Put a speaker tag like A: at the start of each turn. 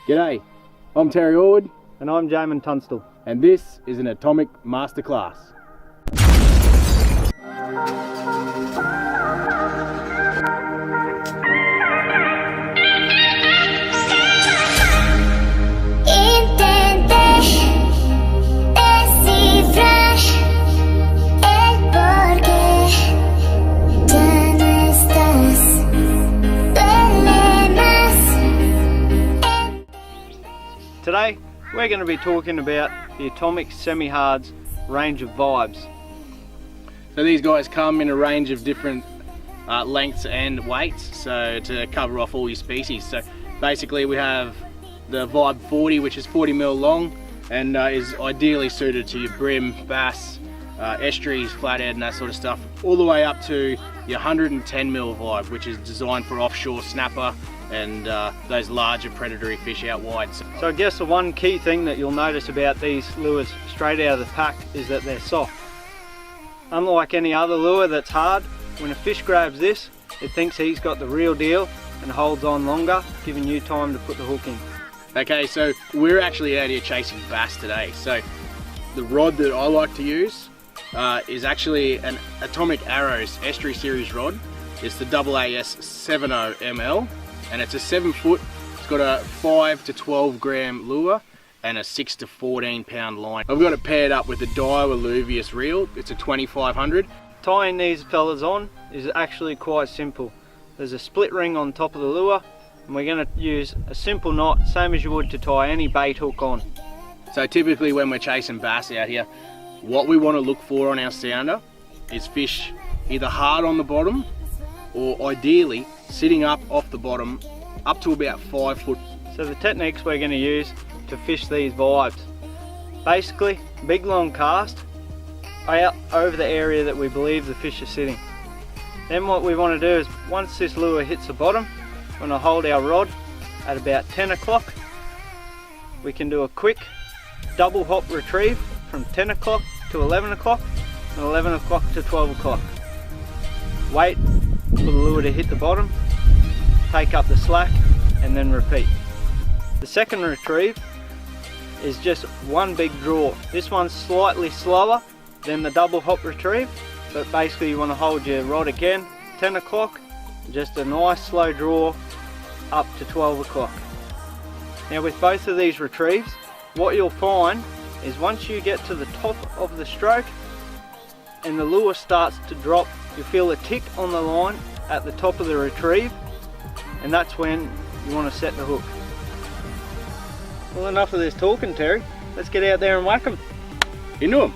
A: G'day, I'm Terry Orwood.
B: And I'm Jamin Tunstall.
A: And this is an Atomic Masterclass.
B: Today we're going to be talking about the Atomic Semi Hardz range of vibes.
A: So these guys come in a range of different lengths and weights, so to cover off all your species. So basically we have the Vibe 40, which is 40mm long and is ideally suited to your brim, bass, estuaries, flathead and that sort of stuff, all the way up to your 110mm Vibe, which is designed for offshore snapper and those larger predatory fish out wide.
B: So I guess the one key thing that you'll notice about these lures straight out of the pack is that they're soft. Unlike any other lure that's hard, when a fish grabs this, it thinks he's got the real deal and holds on longer, giving you time to put the hook in.
A: Okay, so we're actually out here chasing bass today. So the rod that I like to use is actually an Atomic Arrows Estuary Series rod. It's the AAS 70ml. And it's a 7 foot, it's got a 5 to 12 gram lure and a 6 to 14 pound line. I've got it paired up with the Dio Alluvius reel. It's a 2500.
B: Tying these fellas on is actually quite simple. There's a split ring on top of the lure and we're going to use a simple knot, same as you would to tie any bait hook on.
A: So typically when we're chasing bass out here, what we want to look for on our sounder is fish either hard on the bottom or ideally sitting up off the bottom up to about 5 foot.
B: So the techniques we're going to use to fish these vibes, basically big long cast out over the area that we believe the fish are sitting. Then what we want to do is once this lure hits the bottom, we're going to hold our rod at about 10 o'clock. We can do a quick double hop retrieve from 10 o'clock to 11 o'clock and 11 o'clock to 12 o'clock. Wait for the lure to hit the bottom, take up the slack and then repeat. The second retrieve is just one big draw. This one's slightly slower than the double hop retrieve, but basically you want to hold your rod again 10 o'clock, just a nice slow draw up to 12 o'clock. Now with both of these retrieves, what you'll find is once you get to the top of the stroke and the lure starts to drop, you feel a tick on the line at the top of the retrieve, and that's when you want to set the hook. Well, enough of this talking, Terry. Let's get out there and whack them.
A: Into them.